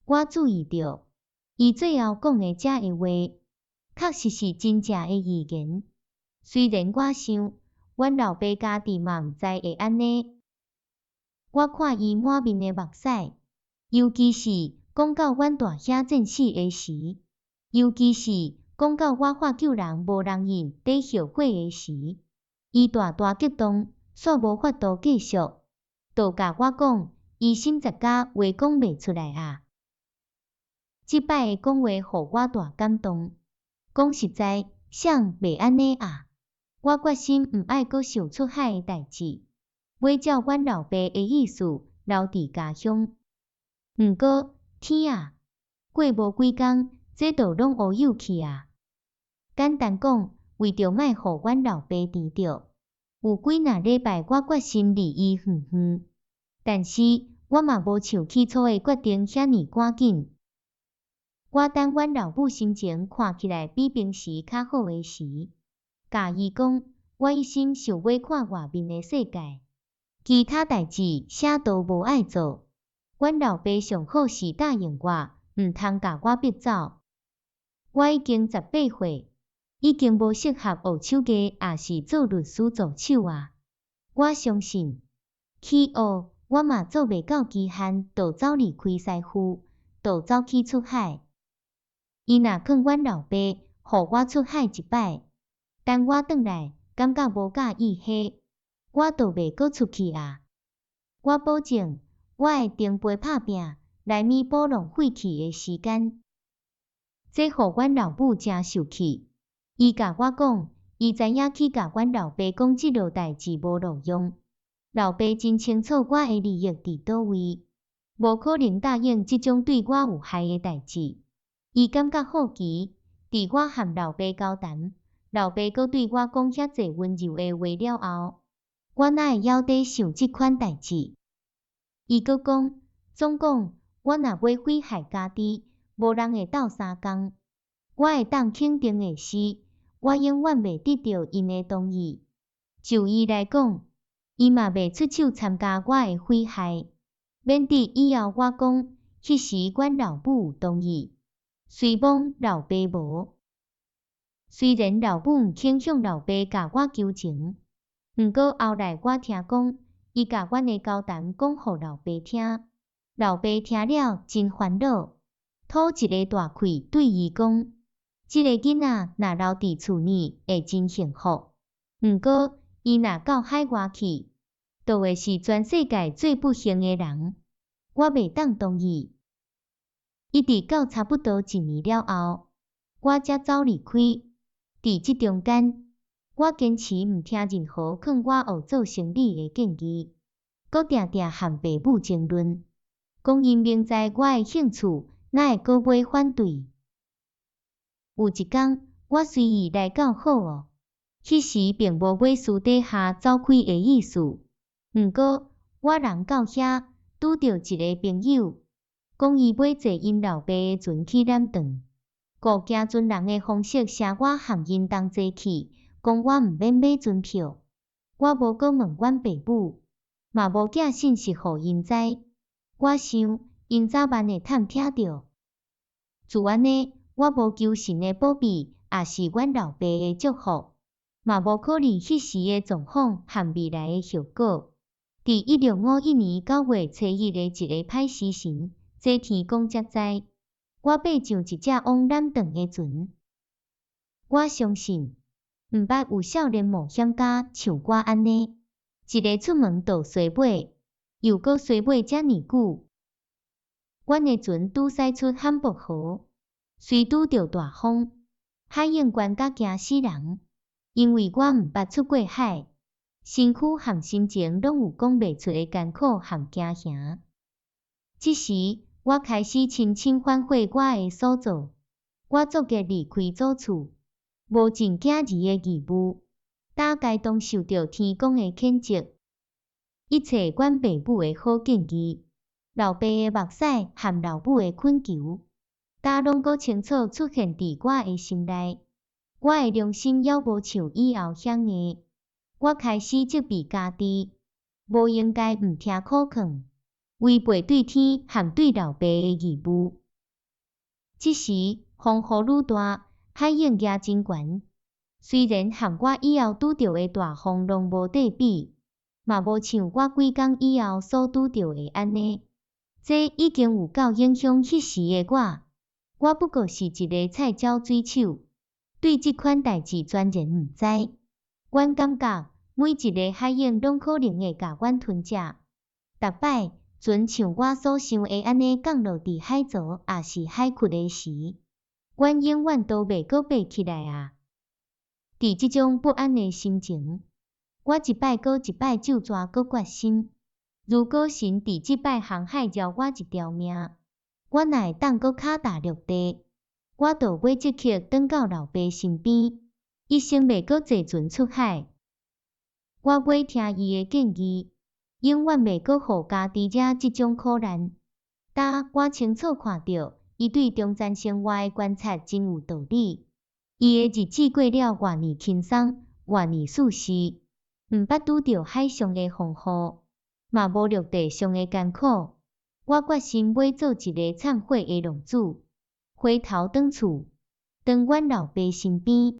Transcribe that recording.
我注意到，伊最后讲的遮个话，确实是真正的预言。虽然我想，阮老爸家己嘛毋知会安尼。我看伊满面的目屎，尤其是讲到阮大兄战死的时，尤其是讲到我发救人无人应得后悔的时，伊大激动，煞无法度继续，就甲我讲，伊心十甲话讲袂出来啊。即摆的讲话互我大感动。讲实在，谁袂安尼啊？我决心毋爱阁想出海的代志，要照阮老爸的意思留伫家乡。毋过天啊，过无几工，这就拢乌有去啊！简单讲，为着莫互阮老爸甜着，有几若礼拜我决心离伊远远。但是我嘛无像起初的决定遐尼赶紧。我等阮老母心情看起来比平时较好的时，甲伊讲，我一心想要看外面的世界，其他代志啥都无爱做。阮老爸上好是答应我，毋通甲我逼走。我已经18岁，已经无适合学手艺，也是做律师助手啊。我相信，去学我嘛做袂到期限，就走离开师傅，就走去出海。伊若劝阮老爸，互我出海一摆，等我转来，感觉无介意迄，我就袂阁出去啊。我保证，我会定陪拍拼，来弥补浪费去的时间。这互阮老母真受气，伊甲我讲，伊知影去甲阮老爸讲即落代志无路用，老爸真清楚我的利益伫倒位，无可能答应即种对我有害的代志。伊感觉好奇，伫我和老爸交谈，老爸阁对我讲遐济温柔的话了后，我哪会晓得想即款代志？伊阁讲，总讲，我若要毁害家己，无人会斗相共。我会当肯定的是，我永远袂得到因的同意。就伊来讲，伊嘛袂出手参加我的毁害，免得以后我讲，迄时阮老母有同意。随望老爸无，虽然老母毋肯向老爸甲我求情，毋过后来我听讲，伊甲阮的交谈讲互老爸听，老爸听了真烦恼，吐一个大气对伊讲，即个囡仔若留伫厝呢，会真幸福。毋过伊若到海外去，就会是全世界最不幸的人。我袂当同意。一直到差不多1年了后，我才走离开。伫即中间，我坚持毋听任何劝我学做生理的建议，阁定定和爸母争论，讲因明知我的兴趣，哪会阁买反对。有一天，我随意来到好学，迄时并无要私底下走开的意思。毋过，我人到遐，拄着一个朋友。讲伊要坐因老爸的船去南屯，顾行船人的方式写我和因同齐去，讲我毋免买船票。我无阁问阮爸母，嘛无寄信息互因知。我想因早晚会探听着。自安尼，我无求神的保庇，也是阮老爸的祝福，嘛无考虑迄时的状况和未来的效果。伫1651年9月初1的一个歹时辰。这天公才知，我爬上一只往南屯的船。我相信，毋捌有少年冒险家像我安尼，一个出门就洗马，又阁洗马遮尼久。阮的船拄驶出汉堡河，虽拄着大风，海涌悬甲惊死人，因为我毋捌出过海，身躯和心情拢有讲袂出的艰苦和惊吓。这时，我开始深深反悔我的所做，我作结离开祖厝，无尽惊儿的义务，大概当受到天公的谴责。一切阮爸母的好建议，老爸的目屎和老母的恳求，大拢阁清楚出现伫我的心内。我的良心犹无像以后遐硬，我开始责备家己，无应该毋听苦劝。违背对天和对老爸的义务。这时风雨愈大，海涌也真悬。虽然和我以后拄到的大风拢无对比，嘛无像我几工以后所拄到的安尼。这已经有够影响迄时的我。我不过是一个菜鸟水手，对这款代志全然毋知。阮感觉每一个海涌拢可能会甲阮吞食。逐摆船像我所想的安尼降落伫海槽也是海窟的时，阮永远都袂阁爬起来啊！伫即种不安的心情，我一摆搁一摆就抓搁决心。如果神伫即摆航海饶我一条命，我哪会当搁脚踏陆地？我就要即刻转到老爸身边，一生袂搁坐船出海。我要听伊的建议，永远袂搁互家己惹即种苦难。但我清楚看到，伊对中山生活的观察真有道理。伊的日子过了偌尼轻松，偌尼舒适，毋捌拄着海上的风雨，嘛无陆地上的艰苦。我决心要做一个忏悔的浪子，回头转厝，踮阮老爸身边。